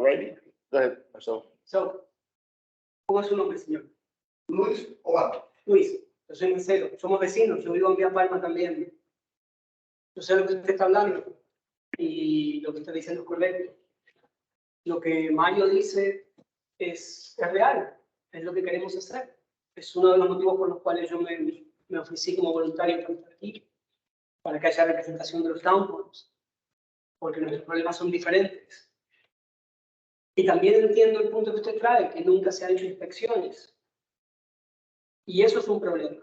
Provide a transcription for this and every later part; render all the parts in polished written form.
righty. Go ahead, Marcelo. So, ¿cómo es su nombre, señor? Luis Obando. Luis, yo soy Marcelo, somos vecinos, yo vivo en Vía Palma también. Yo sé lo que usted está hablando y lo que está diciendo es correcto. Lo que Mario dice es real, es lo que queremos hacer. Es uno de los motivos por los cuales yo me ofrecí como voluntario para estar aquí, para que haya representación de los townhomes, porque nuestros problemas son diferentes. Y también entiendo el punto que usted trae, que nunca se han hecho inspecciones. Y eso es un problema,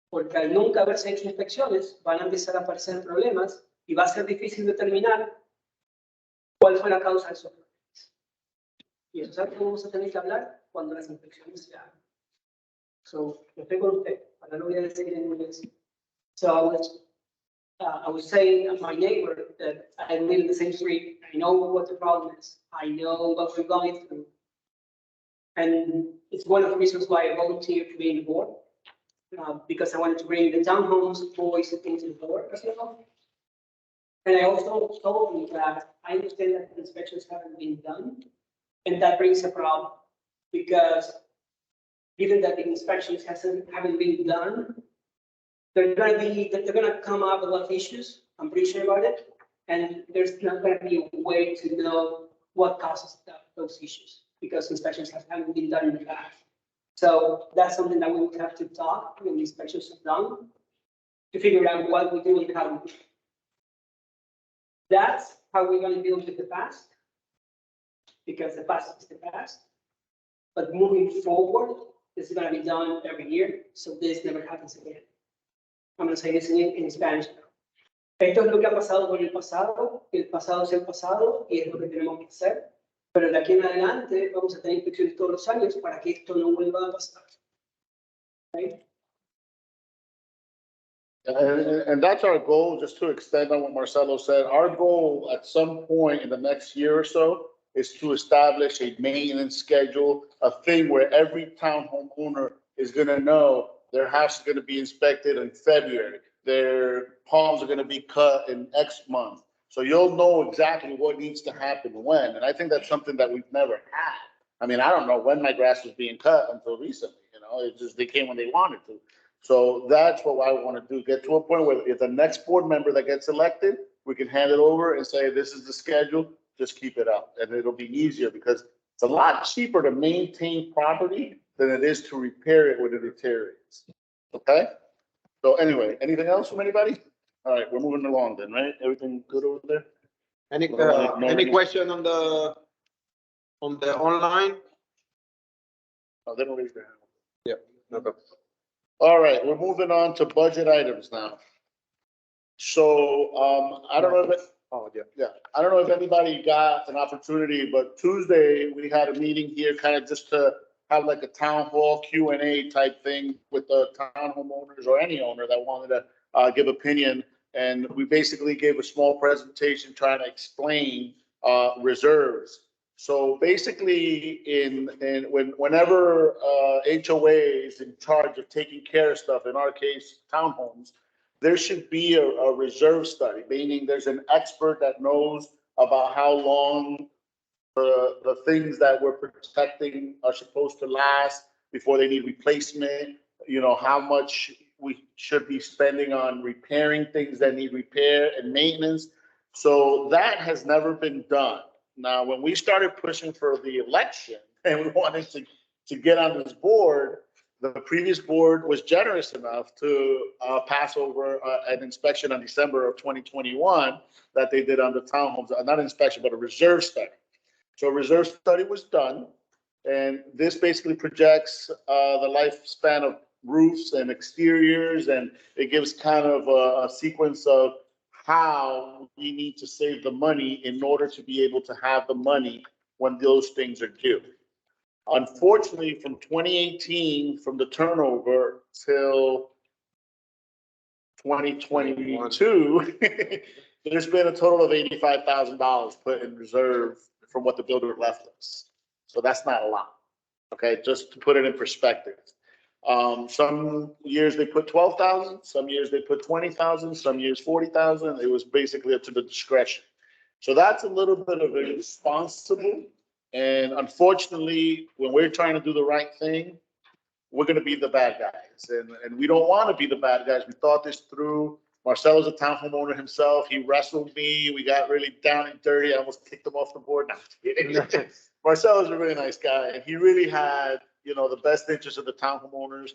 porque al nunca haberse hecho inspecciones, van a empezar a aparecer problemas y va a ser difícil determinar cuál fue la causa de esos problemas. Y eso es algo que vamos a tener que hablar cuando las inspecciones se hagan. So, yo estoy con usted, ahora lo voy a decir en inglés. So I was saying my neighbor that I live in the same street. I know what the problem is. I know what we're going through. And it's one of the reasons why I volunteered to be in the board, because I wanted to bring the townhomes, boys, and things to the board as well. And I also told him that I understand that the inspections haven't been done, and that brings a problem, because given that the inspections haven't been done, they're gonna come up with a lot of issues. I'm pretty sure about it, and there's not gonna be a way to know what causes those issues, because inspections haven't been done in the past. So that's something that we would have to talk when the inspections are done to figure out what we do and how we do it. That's how we're gonna deal with the past, because the past is the past. But moving forward, this is gonna be done every year, so this never happens again. I'm gonna say this in Spanish now. Esto es lo que ha pasado con el pasado es el pasado y es lo que tenemos que hacer. Pero de aquí en adelante vamos a tener inspecciones todos los años para que esto no vuelva a pasar. Right? And that's our goal, just to extend on what Marcelo said. Our goal at some point in the next year or so is to establish a maintenance schedule, a thing where every townhome owner is going to know their house is going to be inspected in February. Their palms are going to be cut in X month. So you'll know exactly what needs to happen when. And I think that's something that we've never had. I mean, I don't know when my grass was being cut until recently, it just, they came when they wanted to. So that's what I want to do, get to a point where if the next board member that gets elected, we can hand it over and say, this is the schedule, just keep it up. And it'll be easier because it's a lot cheaper to maintain property than it is to repair it when it deteriorates. Okay? So anyway, anything else from anybody? All right, we're moving along then, right? Everything good over there? Any question on the online? Oh, they don't raise their hand. Yeah. Okay. All right, we're moving on to budget items now. So, I don't know if, I don't know if anybody got an opportunity, but Tuesday we had a meeting here kind of just to have like a town hall Q&A type thing with the townhome owners or any owner that wanted to give opinion. And we basically gave a small presentation trying to explain reserves. So basically, whenever HOA is in charge of taking care of stuff, in our case, townhomes, there should be a reserve study, meaning there's an expert that knows about how long the things that we're protecting are supposed to last before they need replacement, how much we should be spending on repairing things that need repair and maintenance. So that has never been done. Now, when we started pushing for the election and we wanted to get on this board, the previous board was generous enough to pass over an inspection on December of 2021 that they did on the townhomes, not an inspection, but a reserve study. So a reserve study was done, and this basically projects the lifespan of roofs and exteriors, and it gives kind of a sequence of how we need to save the money in order to be able to have the money when those things are due. Unfortunately, from 2018, from the turnover till 2022, there's been a total of $85,000 put in reserve from what the builder left us. So that's not a lot, okay? Just to put it in perspective. Some years they put 12,000, some years they put 20,000, some years 40,000. It was basically up to the discretion. So that's a little bit of irresponsible. And unfortunately, when we're trying to do the right thing, we're gonna be the bad guys. And we don't want to be the bad guys. We thought this through. Marcelo's a town homeowner himself. He wrestled me. We got really down and dirty. I almost kicked him off the board. No, I'm kidding. Marcelo's a really nice guy, and he really had, the best interest of the town homeowners.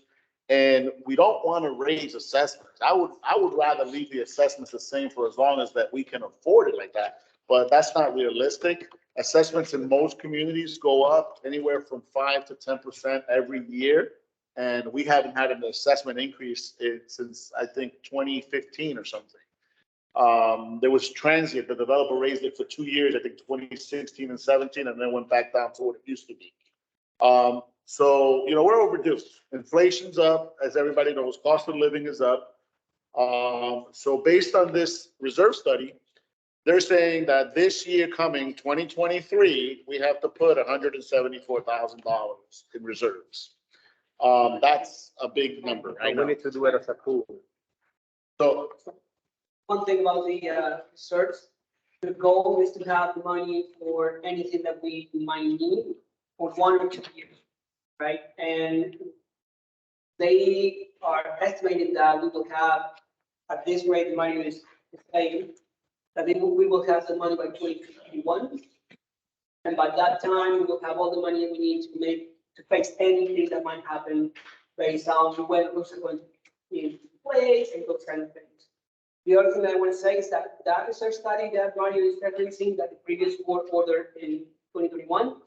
And we don't want to raise assessments. I would rather leave the assessments the same for as long as that we can afford it like that. But that's not realistic. Assessments in most communities go up anywhere from 5 to 10% every year. And we haven't had an assessment increase since, I think, 2015 or something. There was transient, the developer raised it for 2 years, I think 2016 and 17, and then went back down to what it used to be. So, we're overdue. Inflation's up, as everybody knows, cost of living is up. So based on this reserve study, they're saying that this year coming, 2023, we have to put $174,000 in reserves. That's a big number. I We know. need to do it as a pool. So, One thing about the research, the goal is to have money for anything that we might need for 1 or 2 years, right? And they are estimating that we will have, at this rate, the money is saying that we will have the money by 2051. And by that time, we will have all the money we need to face anything that might happen based on when rules are going to be in place and those kind of things. The other thing I want to say is that research study that Mario is referencing, that the previous board ordered in 2021,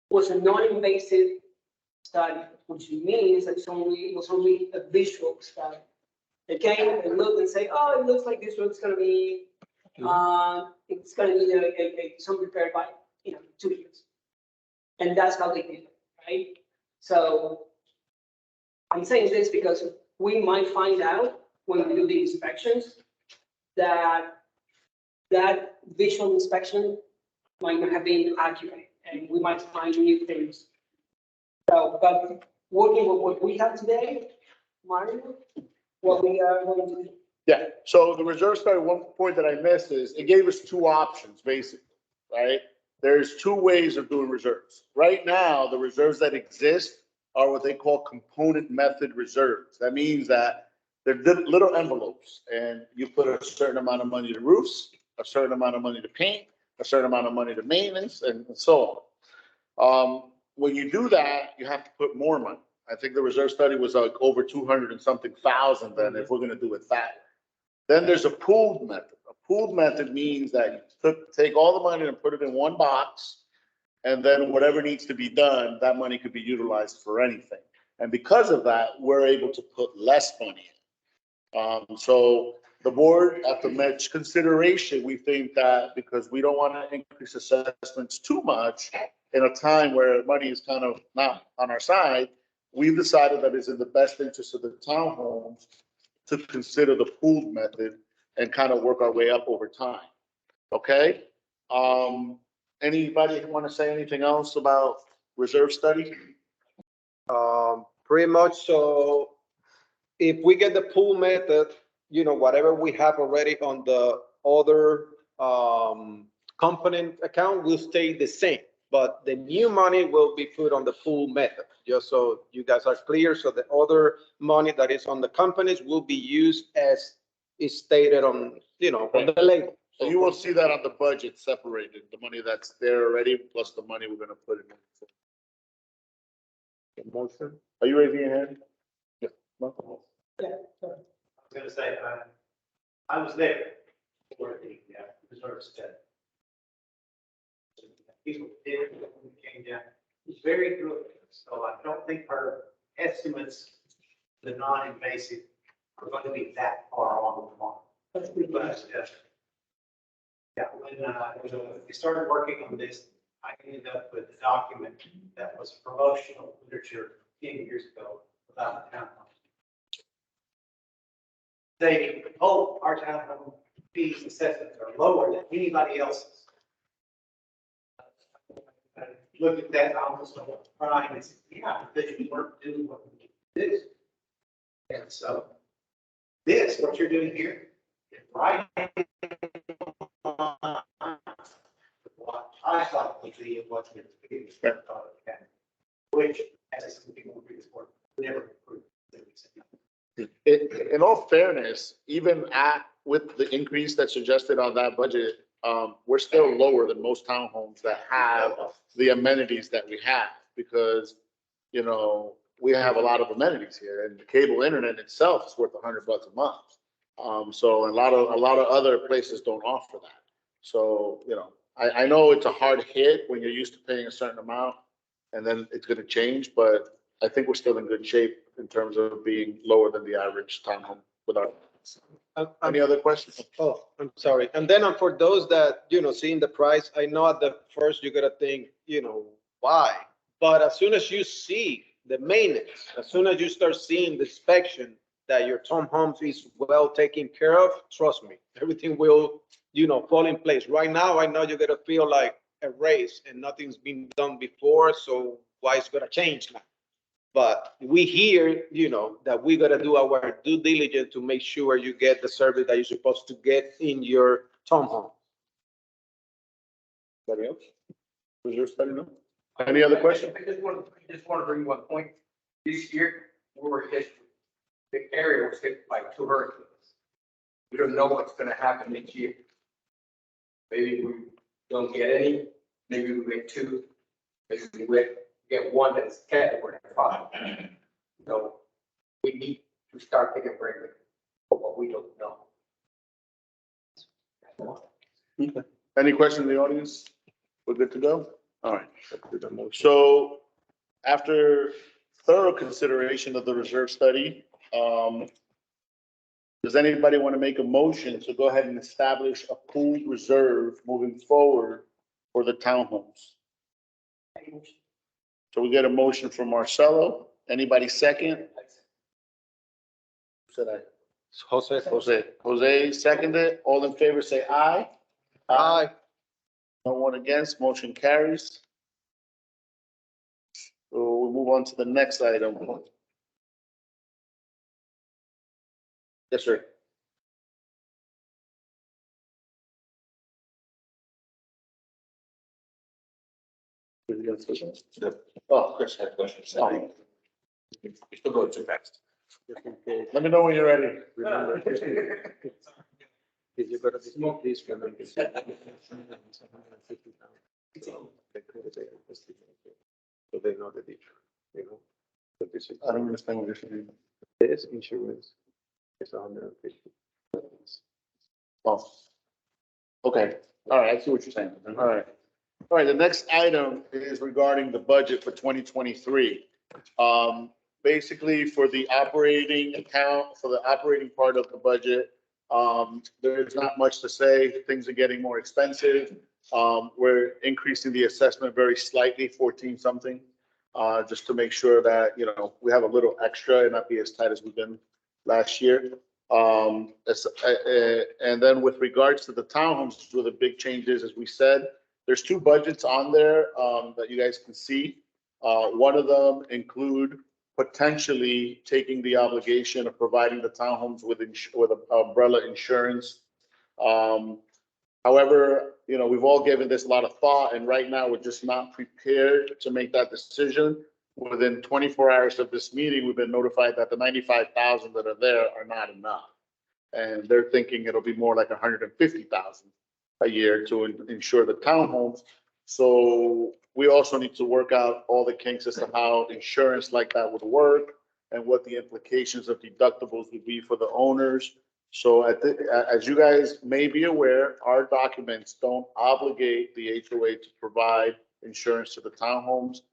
was a non-invasive study, which means that it was only a visual study. They came and looked and say, oh, it looks like this road's going to be, it's going to need some repair by 2 years. And that's how they did it, right? So I'm saying this because we might find out when we do the inspections that visual inspection might not have been accurate, and we might find new things. So, but working with what we have today, Mario, what we are going to do. yeah, so the reserve study, one point that I missed is it gave us 2 options, basically, right? There's 2 ways of doing reserves. Right now, the reserves that exist are what they call component method reserves. That means that they're little envelopes, and you put a certain amount of money to roofs, a certain amount of money to paint, a certain amount of money to maintenance, and so on. When you do that, you have to put more money. I think the reserve study was like over 200 and something thousand then, if we're gonna do it that way. Then there's a pooled method. A pooled method means that you take all the money and put it in one box, and then whatever needs to be done, that money could be utilized for anything. And because of that, we're able to put less money in. So the board, after much consideration, we think that because we don't want to increase assessments too much in a time where money is kind of not on our side, we've decided that it's in the best interest of the townhomes to consider the pooled method and kind of work our way up over time. Okay? Anybody want to say anything else about reserve study? Pretty much. So if we get the pool method, whatever we have already on the other component account will stay the same, but the new money will be put on the pool method, just so you guys are clear. So the other money that is on the companies will be used as is stated on, on the label. So you will see that on the budget separated, the money that's there already, plus the money we're gonna put in. Motion. Are you raising your hand? Yeah. Yeah. I was gonna say, I was there for the reserve study. People did, came down, it's very good, so I don't think our estimates, the non-invasive, are going to be that far along the line. That's pretty good. But, yeah, when we started working on this, I ended up with a document that was promotional literature 10 years ago about the town. They, our townhome fees assessments are lower than anybody else's. I looked at that, I almost started crying and said, yeah, because you weren't doing what we did. And so this, what you're doing here, is right What I thought was the, what's going to be, which, as I said, people agree with work, never improved. In all fairness, even with the increase that's suggested on that budget, we're still lower than most townhomes that have the amenities that we have, because, you know, we have a lot of amenities here, and the cable internet itself is worth $100 a month. So a lot of other places don't offer that. So, you know, I know it's a hard hit when you're used to paying a certain amount, and then it's gonna change, but I think we're still in good shape in terms of being lower than the average townhome with our. Any other questions? Oh, I'm sorry. And then for those that, you know, seeing the price, I know at the first you're gonna think, you know, why? But as soon as you see the maintenance, as soon as you start seeing the inspection that your townhomes is well taken care of, trust me, everything will, you know, fall in place. Right now, I know you're gonna feel like a race and nothing's been done before, so why it's gonna change now? But we hear, you know, that we gotta do our due diligence to make sure you get the service that you're supposed to get in your townhome. Anybody else? Was your study no? Any other questions? I just want to bring one point. This year, we were hit, the area was hit by 2 hurricanes. We don't know what's going to happen next year. Maybe we don't get any, maybe we get 2, maybe we get 1 that's category 5. So we need to start taking a break for what we don't know. Any questions in the audience? We're good to go? All right. So after thorough consideration of the reserve study, does anybody want to make a motion to go ahead and establish a pooled reserve moving forward for the townhomes? So we get a motion from Marcelo. Anybody second? Said I. Jose seconded. All in favor, say aye. Aye. No one against, motion carries. So we'll move on to the next item. Yes, sir. Oh, Chris had questions. Sorry. You're still going too fast. Let me know when you're ready. Remember, if you're gonna smoke this, remember. So they know the difference, you know. But this is- I don't understand what you're saying. This insurance is 150. Oh. Okay, all right, I see what you're saying. All right. All right, the next item is regarding the budget for 2023. Basically for the operating account, for the operating part of the budget, there's not much to say. Things are getting more expensive. We're increasing the assessment very slightly, 14 something, just to make sure that, you know, we have a little extra and not be as tight as we've been last year. And then with regards to the townhomes, one of the big changes, as we said, there's 2 budgets on there that you guys can see. One of them include potentially taking the obligation of providing the townhomes with umbrella insurance. However, you know, we've all given this a lot of thought, and right now we're just not prepared to make that decision. Within 24 hours of this meeting, we've been notified that the 95,000 that are there are not enough. And they're thinking it'll be more like 150,000 a year to insure the townhomes. So we also need to work out all the kinks as to how insurance like that would work and what the implications of deductibles would be for the owners. So as you guys may be aware, our documents don't obligate the HOA to provide insurance to the townhomes.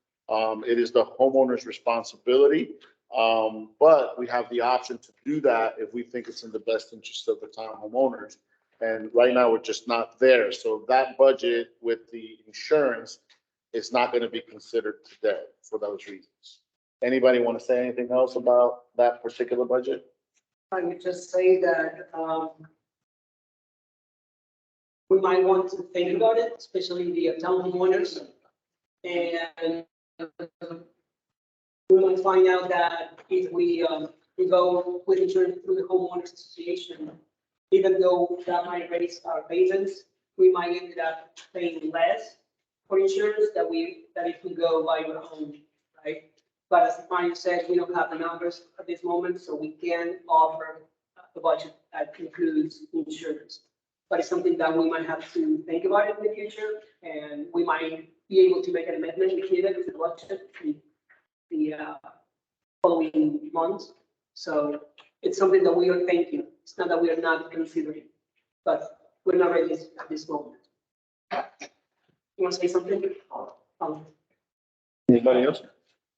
It is the homeowner's responsibility, but we have the option to do that if we think it's in the best interest of the townhome owners. And right now, we're just not there. So that budget with the insurance is not going to be considered today for those reasons. Anybody want to say anything else about that particular budget? I would just say that we might want to think about it, especially the townhome owners. And we might find out that if we go with insurance through the homeowners association, even though that might raise our payments, we might end up paying less for insurance that if we go by our own, right? But as Mario said, we don't have the numbers at this moment, so we can offer a budget that includes insurance. But it's something that we might have to think about in the future, and we might be able to make an amendment if needed to the budget the following months. So it's something that we are thinking. It's not that we are not considering, but we're not ready at this moment. You want to say something? Anybody else?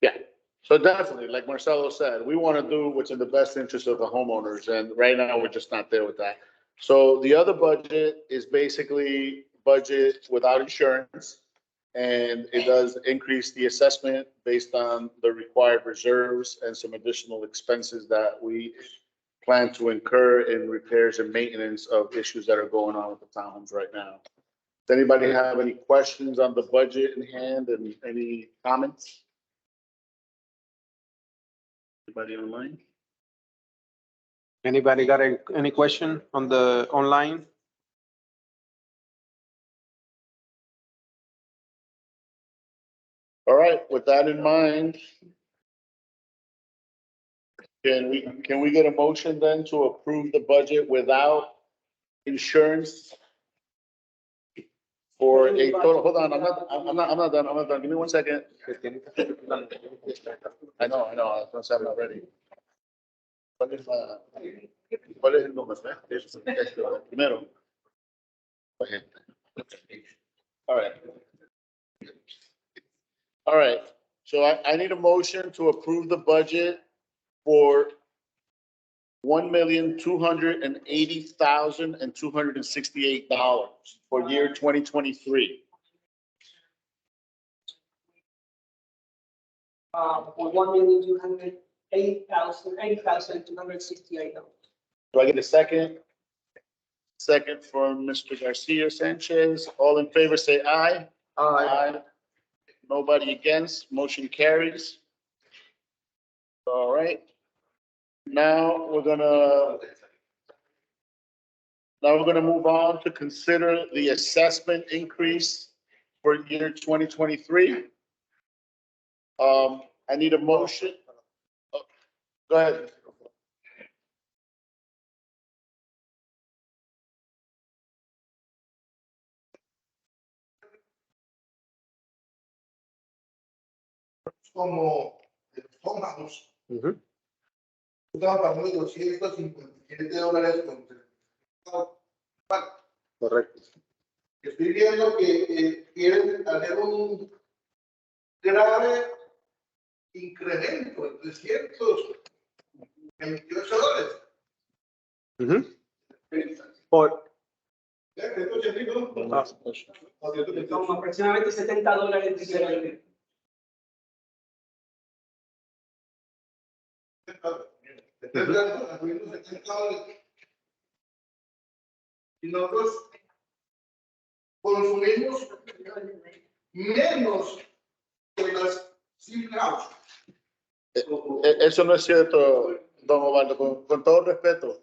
Yeah, so definitely, like Marcelo said, we want to do what's in the best interest of the homeowners, and right now, we're just not there with that. So the other budget is basically budget without insurance, and it does increase the assessment based on the required reserves and some additional expenses that we plan to incur in repairs and maintenance of issues that are going on with the townhomes right now. Does anybody have any questions on the budget in hand and any comments? Anybody online? Anybody got any question on the online? All right, with that in mind, can we get a motion then to approve the budget without insurance? For a total, hold on, I'm not done. Give me 1 second. I know, I was gonna say I'm not ready. ¿Cuál es el número? Primero. All right. All right, so I need a motion to approve the budget for $1,280,268 for year 2023. For $1,208,268. Do I get a second? Second from Mr. Garcia Sanchez. All in favor, say aye. Aye. Nobody against, motion carries. All right. Now we're gonna move on to consider the assessment increase for year 2023. I need a motion. Oh, go ahead. Como estómagos. Estamos pagando $257 con Correcto. estoy viendo que quieren hacer un grave incremento de $328. Por, Como aproximadamente $70 diferente. Y nosotros consumimos menos que las cifras. Eso no es cierto, don Ovaldo, con todo respeto.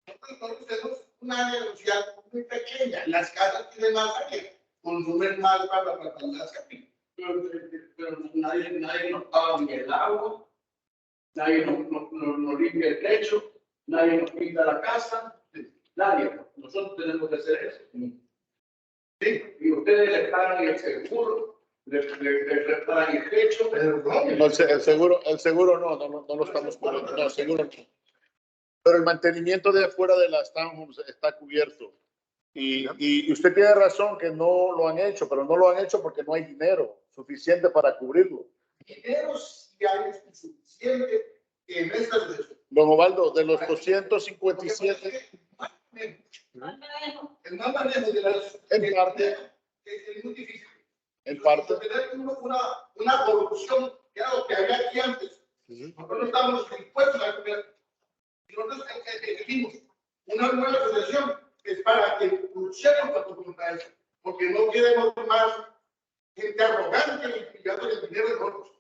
Nosotros tenemos una área social muy pequeña. Las casas tienen más área, consumen más para las casas. Pero nadie nos paga ni el agua, nadie nos limpia el techo, nadie nos pinta la casa, nadie. Nosotros tenemos que hacer eso. Sí, y ustedes les pagan el seguro, les pagan el techo. No, el seguro no lo estamos cubriendo, no, seguro no. Pero el mantenimiento de afuera de las townhomes está cubierto. Y usted tiene razón que no lo han hecho, pero no lo han hecho porque no hay dinero suficiente para cubrirlo. Dinero sí hay suficiente en estas cosas. Don Ovaldo, de los 257. El mal manejo de las. En parte. Es muy difícil. En parte. Tener una corrupción, que era lo que había aquí antes. Nosotros no estamos dispuestos a comer. Nosotros elegimos una nueva asociación que es para que luchemos contra eso, porque no queremos más gente arrogante y pillando el dinero de otros.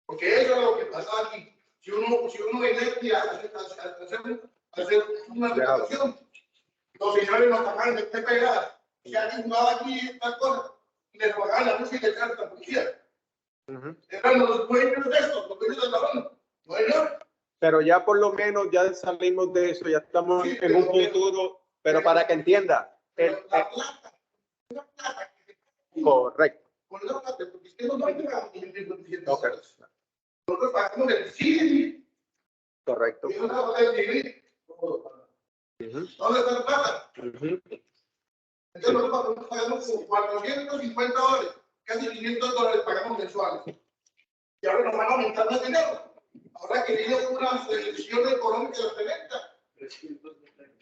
Porque eso es lo que pasaba aquí. Si uno venía aquí a hacer una asociación, Los señores nos pagan de usted pegada. Si alguien jugaba aquí esta cosa, y les pagaban la música y le traen la policía. Eran los dueños de esto, los dueños del balón. Bueno, Pero ya por lo menos ya salimos de eso, ya estamos Sí, en un pero- futuro, pero para que entienda, pero la plata, correcto. con la plata, porque usted no va a llegar a $1,700. Ok. Nosotros pagamos el CID, Correcto. y una cosa del CID. ¿Dónde está la plata? Entonces nosotros pagamos como $450, casi $500 pagamos mensuales. Y ahora nos van a aumentar más dinero. Ahora que viene una recesión económica tremenda.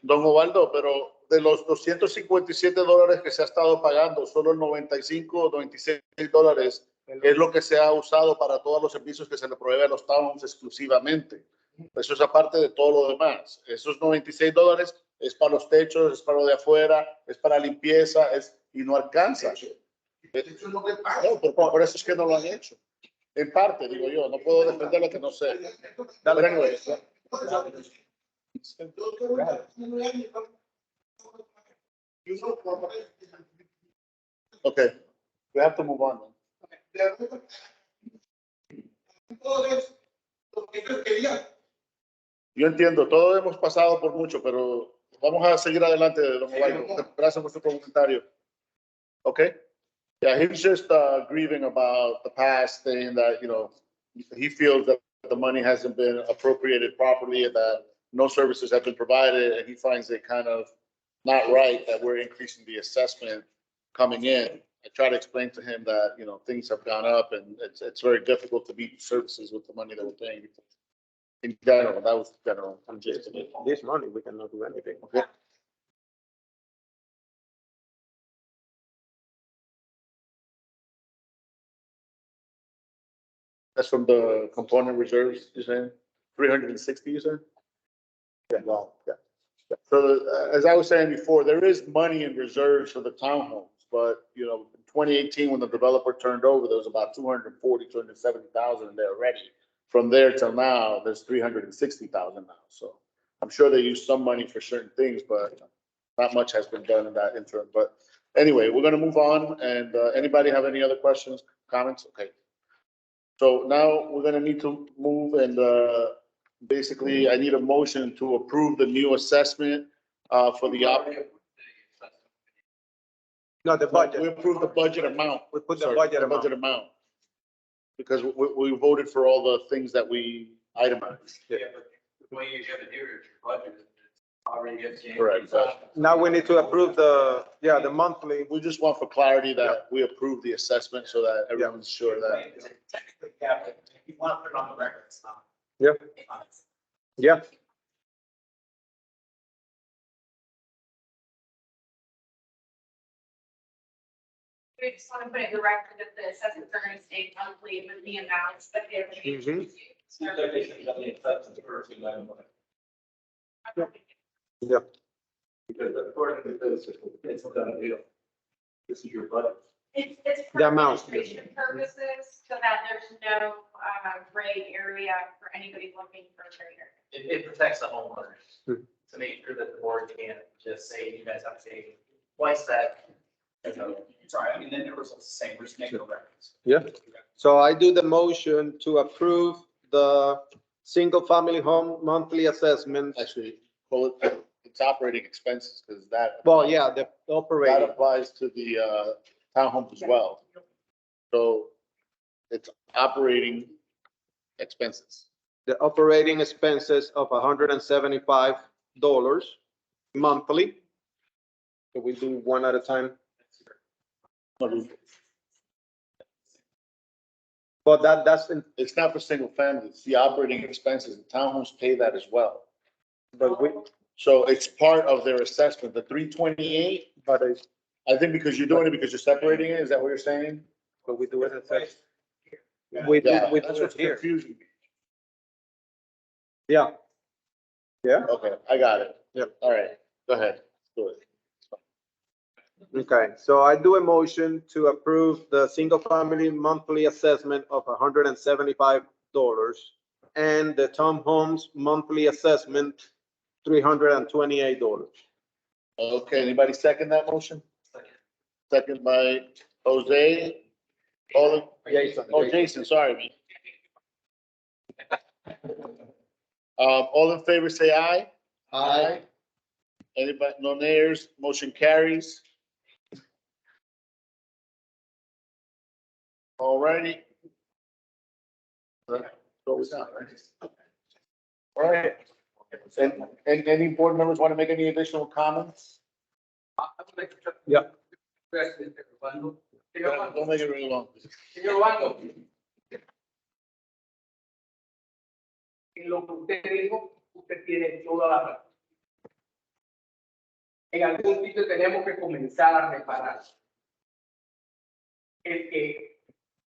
Don Ovaldo, pero de los $257 que se ha estado pagando, solo el 95 o $96 es lo que se ha usado para todos los servicios que se le provee a los towns exclusivamente. Eso es aparte de todo lo demás. Esos $96 es para los techos, es para lo de afuera, es para limpieza, y no alcanza. Eso es lo que pasa. No, por eso es que no lo han hecho. En parte, digo yo, no puedo defender lo que no sé. Dale, anyway. Okay, we have to move on. Entonces, lo que ellos querían. Yo entiendo, todos hemos pasado por mucho, pero vamos a seguir adelante, don Ovaldo. Gracias por su comentario. Okay? Yeah, he's just grieving about the past, saying that, he feels that the money hasn't been appropriated properly and that no services have been provided, and he finds it kind of not right that we're increasing the assessment coming in. I try to explain to him that, things have gone up and it's very difficult to meet services with the money that we're paying. In general, that was general. This money, we cannot do anything. Okay. That's from the component reserves, you're saying? 360, you said? Yeah, well, yeah. So as I was saying before, there is money in reserves for the townhomes, but, in 2018, when the developer turned over, there was about 270,000 in there already. From there till now, there's 360,000 now. So I'm sure they use some money for certain things, but not much has been done in that interim. But anyway, we're gonna move on. And anybody have any other questions, comments? Okay. So now we're gonna need to move and basically I need a motion to approve the new assessment for the No, the We budget. approved the budget amount. We put the Sorry, budget amount. Because we voted for all the things that we itemized. Yeah, but the way you have it here is your budget. It's already gets you. Correct, but- Now we need to approve the monthly. We just want for clarity that we approve the assessment so that everyone's sure that. Technically, yeah, but if you want to put it on the record, it's not. Yeah. Yeah. We just want to put it in the record that the assessments are going to stay monthly with the amounts that they're changed to. So- Yeah. Because according to this, it's a done deal. This is your budget. It's The for amount. administration purposes, so that there's no gray area for anybody looking for a trader. It protects the homeowners Hmm. to make sure that the board can't just say, you guys have to pay twice that. Sorry, I mean, then it was the same, we're just making a reference. Yeah. So I do the motion to approve the single family home monthly assessment. Actually, well, it's operating expenses because that. Well, yeah, the That operating. applies to the townhomes as well. So it's operating expenses. The operating expenses of $175 monthly. So we do one at a time, but that's, It's not for single family, it's the operating expenses. The townhomes pay that as well. but we, So it's part of their assessment, the 328, but it's, I think because you're doing it because you're separating it, is that what you're saying? but we do it at first. We do Yeah, that's it what's here. confusing me. Yeah. Yeah, Okay, I got it. Yep. All right, go ahead, do it. okay, so I do a motion to approve the single family monthly assessment of $175 and the townhomes monthly assessment $328. Okay, anybody second that motion? Second by Jose. Jason, sorry, man. All in favor, say aye. Aye. Anybody, no nayers, motion carries. All righty. All right. And any board members want to make any additional comments? Yeah. Don't make it really long. Señor Bando, en lo que usted dijo, usted tiene toda la razón. En algún sitio tenemos que comenzar a reparar.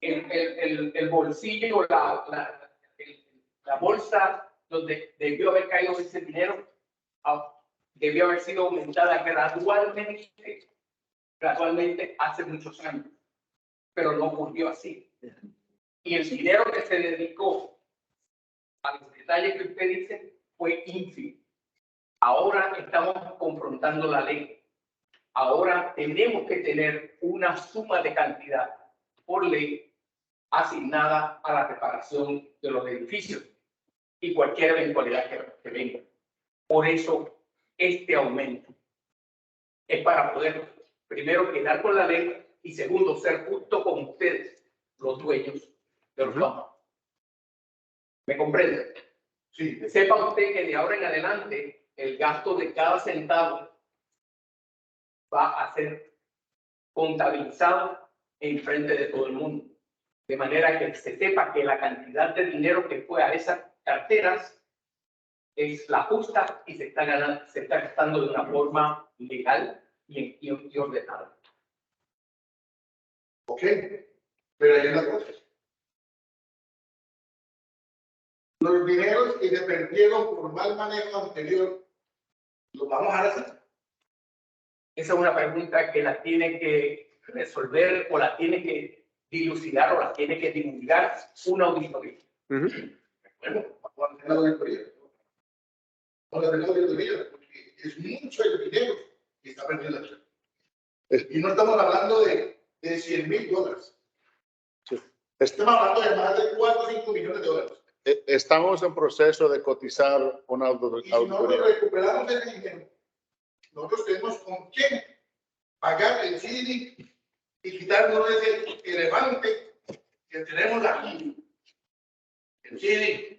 El bolsillo, la bolsa donde debió haber caído ese dinero, debió haber sido aumentada gradualmente hace muchos años, pero no ocurrió así. Y el dinero que se dedicó a los detalles que usted dice fue ínfimo. Ahora estamos confrontando la ley. Ahora tenemos que tener una suma de cantidad por ley asignada a la reparación de los edificios y cualquier eventualidad que venga. Por eso, este aumento es para poder, primero, quedar con la ley y segundo, ser justo con ustedes, los dueños de los campos. ¿Me comprende? Sí. Sepa usted que de ahora en adelante el gasto de cada centavo va a ser contabilizado en frente de todo el mundo. De manera que se sepa que la cantidad de dinero que fue a esas carteras es la justa y se está gastando de una forma legal y ordenada. Ok, pero hay una cosa. Los dineros que se perdieron por mal manejo anterior, ¿los vamos a hacer? Esa es una pregunta que la tiene que resolver o la tiene que dilucidar o la tiene que divulgar una auditoría. Bueno, vamos a hacer la auditoría. Vamos a hacer la auditoría, porque es mucho el dinero que está perdiendo. Y no estamos hablando de $100,000. Sí. Estamos hablando de más de 4 o 5 millones de dólares. Estamos en proceso de cotizar una Y si auditoría. nosotros recuperamos ese dinero, nosotros tenemos con quién pagar el CD y quitarnos ese elefante que tenemos aquí. El CD.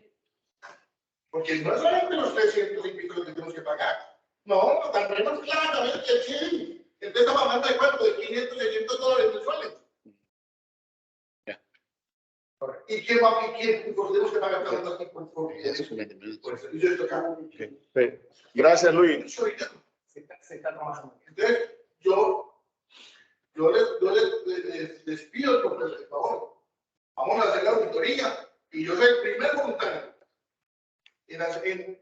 Porque no es solamente los 300 y pico que tenemos que pagar. No, también nos claramente el CD. Entonces estamos hablando de cuánto, de 500, 600 dólares mensuales. ¿Y quién va a quién? Porque tenemos que pagar tanto aquí por el servicio de tocar. Gracias, Luis. Se está trabajando. Entonces, yo les pido por favor, vamos a hacer la auditoría y yo soy el primer voluntario en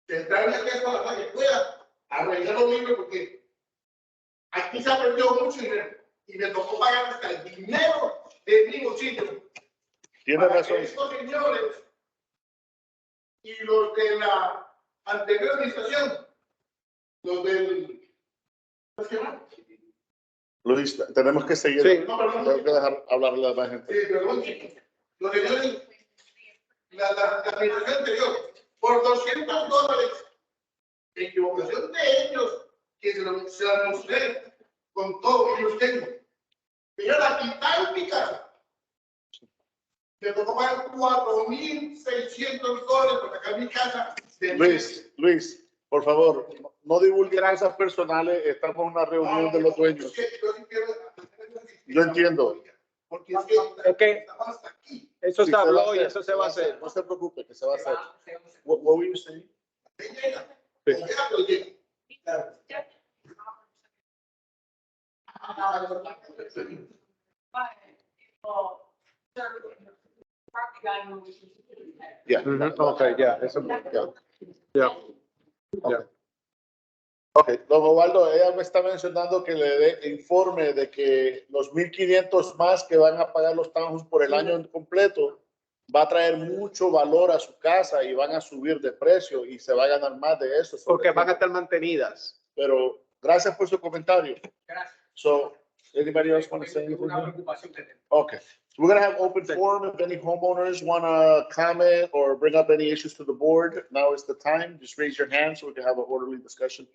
centrarme aquí hasta la que pueda a revisar los libros porque aquí se ha perdido mucho dinero y me tocó pagar hasta el dinero de mi bolsillo. Tiene razón. Estos señores y los de la anterior administración, los del... ¿Cómo se llama? Luis, tenemos que seguir. Sí. No, perdón. Tengo que dejar hablar a la demás gente. Sí, perdón, chicos. Los señores, la administración anterior, por $200 de equivocación de ellos, que se la mostré con todo que ellos tengo. Pero la quitar mi casa. Me tocó pagar $4,600 para sacar mi casa. Luis, por favor, no divulguen cosas personales. Estamos en una reunión de los dueños. Yo entiendo. Porque es que estamos hasta aquí. Eso Sí, se habló va a y hacer, eso se va a hacer. No se preocupe, que se va a hacer. What were you saying? Yeah. Okay, yeah, eso. Yeah. Ok, don Osvaldo, ella me está mencionando que le dé informe de que los 1,500 más que van a pagar los townhomes por el año completo va a traer mucho valor a su casa y van a subir de precio y se va a ganar más de eso. Porque van a estar mantenidas. Pero Gracias por su comentario. Gracias. So, anybody else want to say anything? Una preocupación que tengo. Okay, so we're gonna have open forum. If any homeowners want to comment or bring up any issues to the board, now is the time. Just raise your hand so we can have an orderly discussion.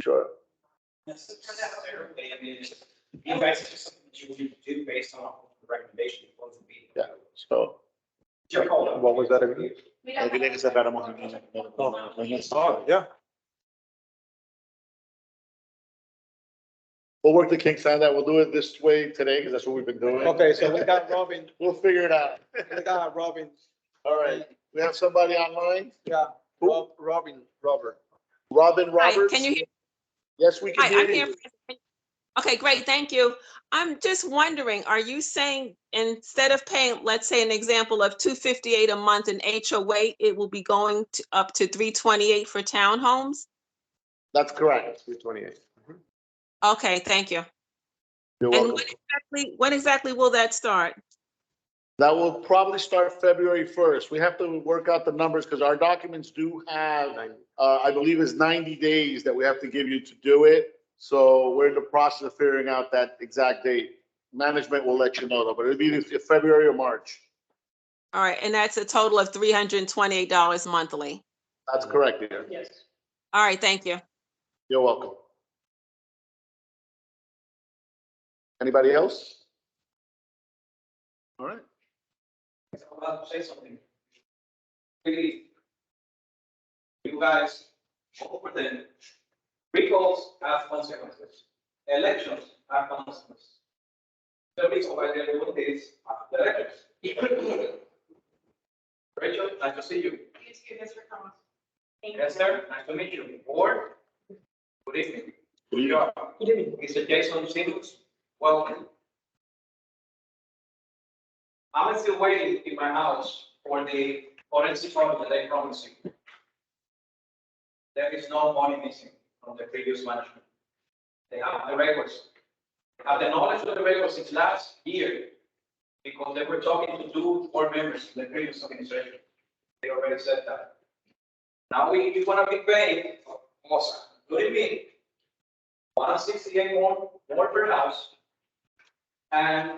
Sure. Necessarily, I mean, you guys just something you would do based on the recommendation of both of you. Yeah, so. Your call. What was that again? We I don't think have- sacáramos Oh, yeah. We'll work the kinks out that. We'll do it this way today because that's what we've been doing. Okay, so we got Robin, We'll figure it out. we got Robin, All right, we have somebody online. yeah, Robert. Robin Hi, Roberts. can you hear? Yes, we can Hi, hear I'm here. you. Okay, great, thank you. I'm just wondering, are you saying instead of paying, let's say an example of $258 a month in HOA, it will be going to up to $328 for townhomes? That's correct. 328. Okay, thank you. You're And welcome. when exactly will that start? That will probably start February 1st. We have to work out the numbers because our documents do have, I believe it's 90 days that we have to give you to do it. So we're in the process of figuring out that exact date. Management will let you know though, but it'll be either February or March. All right, and that's a total of $328 monthly. That's correct, dear. Yes. All right, thank you. You're welcome. Anybody else? All right. I'm about to say something. Please, you guys, over them, recalls have consequences. Elections have consequences. The reason why they're doing this after the elections. Rachel, nice to see you. You too, Mr. Thomas. Thank you. Yes, sir, nice to meet you. Board, good evening. Good job. Good evening. Mr. Jason Simmons, welcome. I'm still waiting in my house for the forensic audit that they promised you. There is no money missing from the previous management. They have the records. They have the knowledge of the records since last year because they were talking to 2 board members in the previous administration. They already said that. Now we want to be paying, awesome, what do you mean? 168 more per house and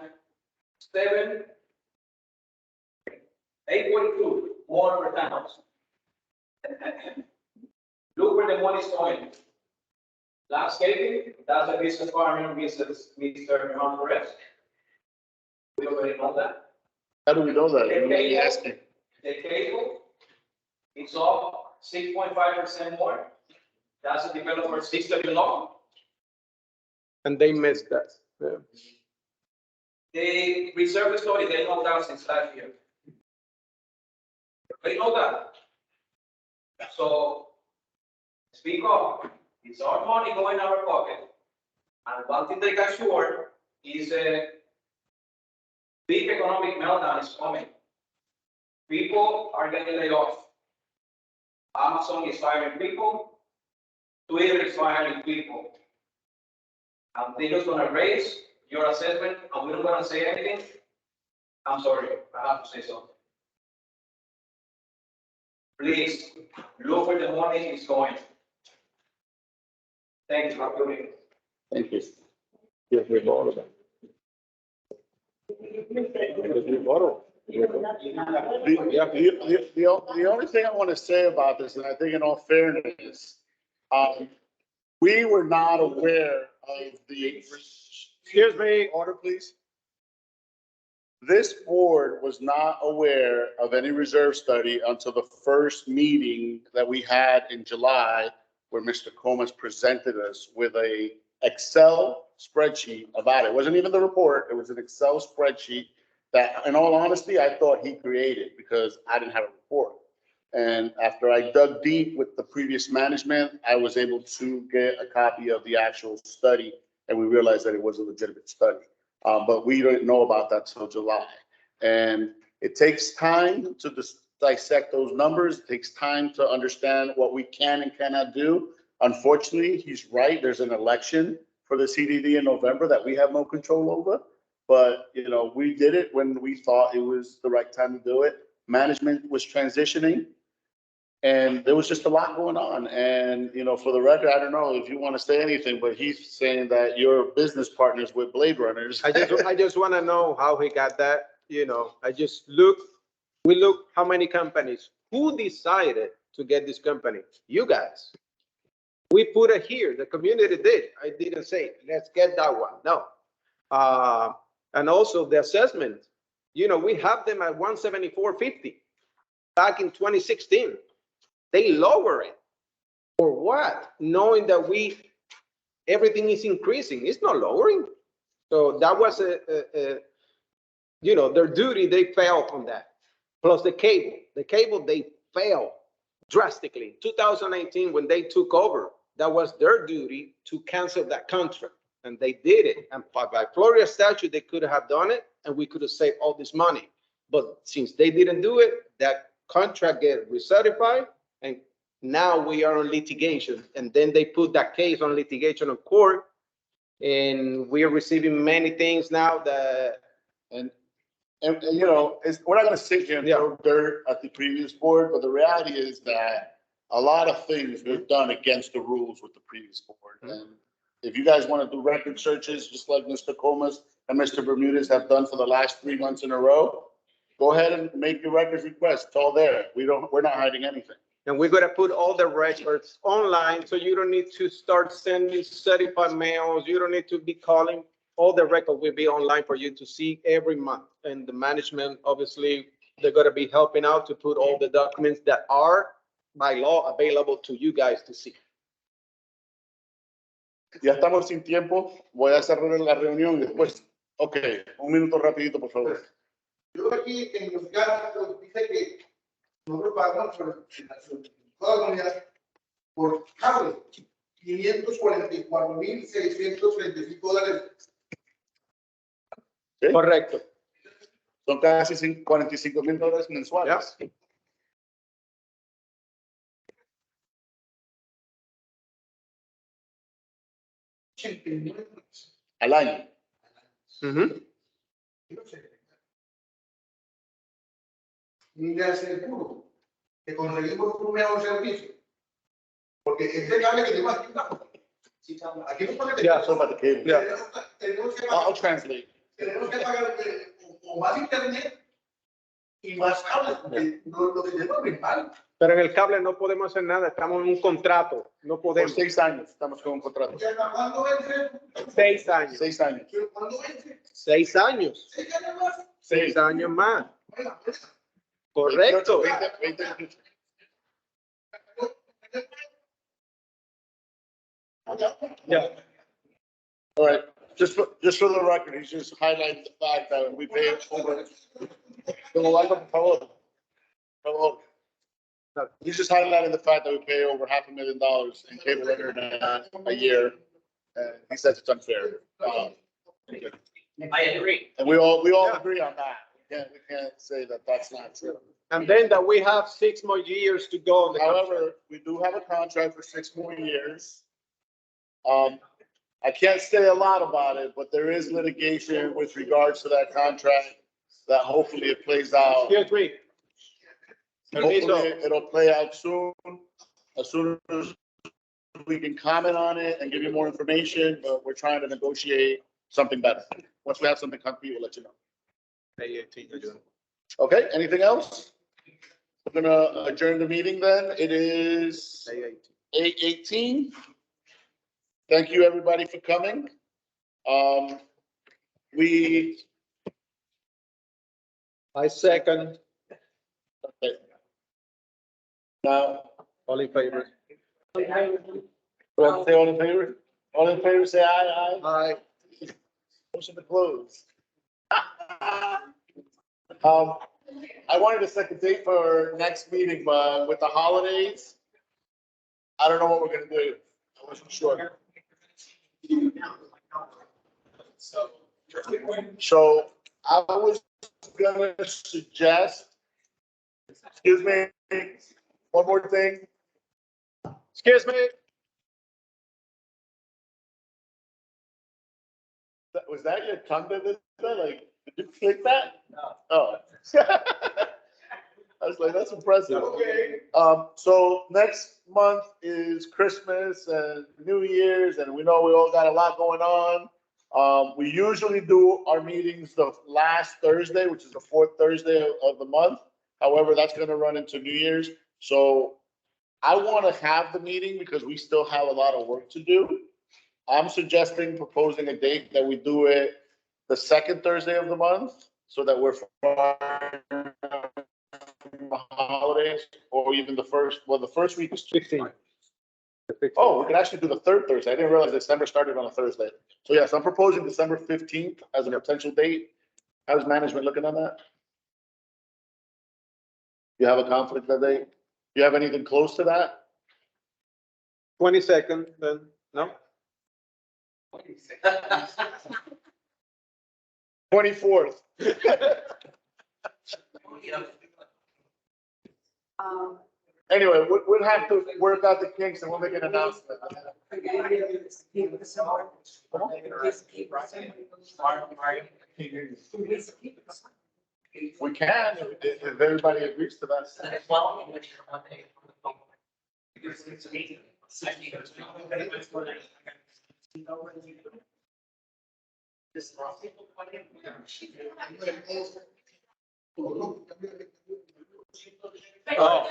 8.2 more per house. Look where the money is going. Landscaping, that's a business partner, Mr. Perez. We already know that. How do we know that? You're asking. The cable, it's up 6.5% more. That's a developer system law. And they missed that. Yeah. The reserve story, they know that since last year. They know that. So speak up. It's our money going in our pocket. And one thing they got sure is a big economic meltdown is coming. People are getting laid off. Amazon is firing people. Twitter is firing people. And they're just gonna raise your assessment and we're not gonna say anything. I'm sorry, I have to say something. Please, look where the money is going. Thank you for doing it. Thank you. Yes, we voted. The only thing I want to say about this, and I think in all fairness, we were not aware of the, excuse me, order please. This board was not aware of any reserve study until the first meeting that we had in July, where Mr. Comas presented us with a Excel spreadsheet about it. It wasn't even the report. It was an Excel spreadsheet that, in all honesty, I thought he created because I didn't have a report. And after I dug deep with the previous management, I was able to get a copy of the actual study and we realized that it was a legitimate study. But we didn't know about that till July. And it takes time to dissect those numbers. It takes time to understand what we can and cannot do. Unfortunately, he's right. There's an election for the CDD in November that we have no control over. But, you know, we did it when we thought it was the right time to do it. Management was transitioning. And there was just a lot going on. And, you know, for the record, I don't know if you want to say anything, but he's saying that you're business partners with Blade Runners. I just want to know how he got that, you know, we look how many companies, who decided to get this company? You guys. We put it here, the community did. I didn't say, let's get that one, no. And also the assessment, you know, we have them at 174.50 back in 2016. They lower it. For what? Knowing that everything is increasing, it's not lowering. So that was you know, their duty, they failed on that. Plus the cable, they failed drastically. 2018, when they took over, that was their duty to cancel that contract. And they did it. And by Florida statute, they could have done it and we could have saved all this money. But since they didn't do it, that contract get recertified and now we are on litigation. And then they put that case on litigation in court. And we are receiving many things now that, And you know, we're not gonna sit here and throw dirt at the previous board, but the reality is that a lot of things were done against the rules with the previous board. And if you guys want to do record searches, just like Mr. Comas and Mr. Bermudez have done for the last 3 months in a row, go ahead and make your records request. It's all there. We're not hiding anything. and we're gonna put all the records online, so you don't need to start sending certified mails. You don't need to be calling. All the record will be online for you to see every month. And the management, obviously, they're gonna be helping out to put all the documents that are by law available to you guys to see. Ya estamos sin tiempo. Voy a cerrar la reunión después. Ok, un minuto rapidito, por favor. Yo aquí en los gastos dice que nosotros pagamos por toda la comunidad por cable, $544,635. ¿Sí? Correcto. Son casi $45,000 mensuales. Al año. Ujú. Ni le aseguro que conseguimos un mejor servicio. Porque este cable que tenemos aquí no puede Yeah, so about the cable. tenemos que I'll pagar, translate. o más internet y más cables, porque lo que tenemos es mal. Pero en el cable no podemos hacer nada, estamos en un contrato, no Por podemos. 6 años estamos con un contrato. ¿Cuándo vence? 6 años. 6 años. ¿Cuándo vence? 6 años. 6 años más. 6 años más. Bueno, Correcto. 20. Yeah. All right, just for the record, he's just highlighting the fact that we pay over. He's just highlighting the fact that we pay over $500,000 in cable internet a year. And he says it's unfair. I agree. And we all agree on that. We can't say that that's not true. And then that we have 6 more years to go on the contract. However, we do have a contract for 6 more years. I can't say a lot about it, but there is litigation with regards to that contract that hopefully it plays out. Excuse me. Hopefully it'll play out soon, as soon as we can comment on it and give you more information, but we're trying to negotiate something better. Once we have something concrete, we'll let you know. Okay, anything else? We're gonna adjourn the meeting then. It is 8:18. Thank you, everybody, for coming. I second. Okay. Now, All in favor? say all in favor? All in favor, say aye, aye. Aye. Motion to close. I wanted to set the date for next meeting, but with the holidays, I don't know what we're gonna do. I wasn't sure. So I was gonna suggest, excuse me, one more thing. Excuse me. Was that your tongue that did that? Like, did you click that? No. Oh. I was like, that's impressive. Okay. So next month is Christmas and New Year's, and we know we all got a lot going on. We usually do our meetings the last Thursday, which is the fourth Thursday of the month. However, that's gonna run into New Year's. So I want to have the meeting because we still have a lot of work to do. I'm proposing a date that we do it the second Thursday of the month, so that we're far from the holidays, or even the first week is 15. Oh, we could actually do the third Thursday. I didn't realize December started on a Thursday. So yes, I'm proposing December 15th as a potential date. How's management looking on that? You have a conflict that day? You have anything close to that? 22nd, then, no? 24th. Anyway, we'll have to work out the kinks and we'll make an announcement. We can, if everybody agrees to that. Oh,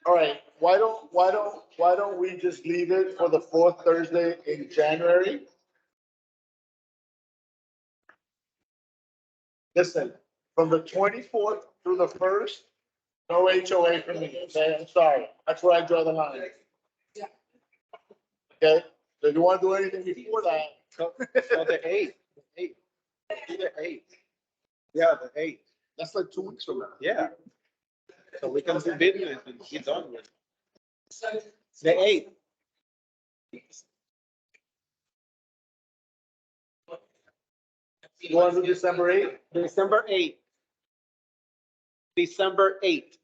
all right, why don't we just leave it for the fourth Thursday in January? Listen, from the 24th through the 1st, no HOA for me, okay? I'm sorry. That's where I draw the line. Okay? So if you want to do anything before that. So the 8th, the 8th. Yeah, the 8th. That's like 2 weeks from now. Yeah. So we can do business and be done with it. The 8th. You want to do December 8th? December 8th. December 8th.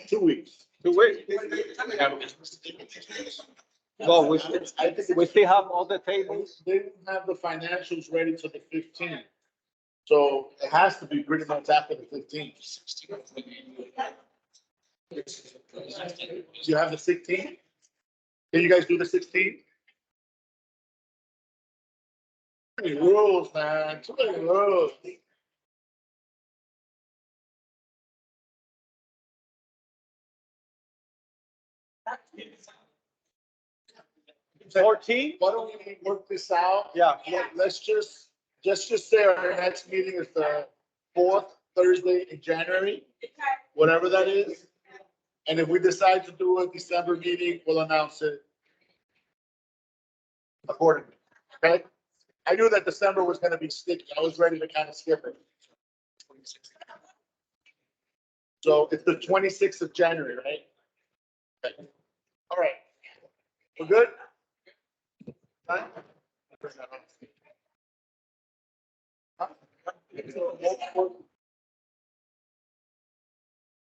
2 weeks. 2 weeks. Well, we still have all the tables. They didn't have the financials ready till the 15th. So it has to be pretty much after the 15th. You have the 16th? Can you guys do the 16th? Too many rules, man. Too many rules. So 14? Why don't we work this out? Yeah. Let's just say our next meeting is the fourth Thursday in January, whatever that is. And if we decide to do a December meeting, we'll announce it accordingly, okay? I knew that December was gonna be sticky. I was ready to kind of skip it. So it's the 26th of January, right? Okay. All right. We're good? Huh? Huh?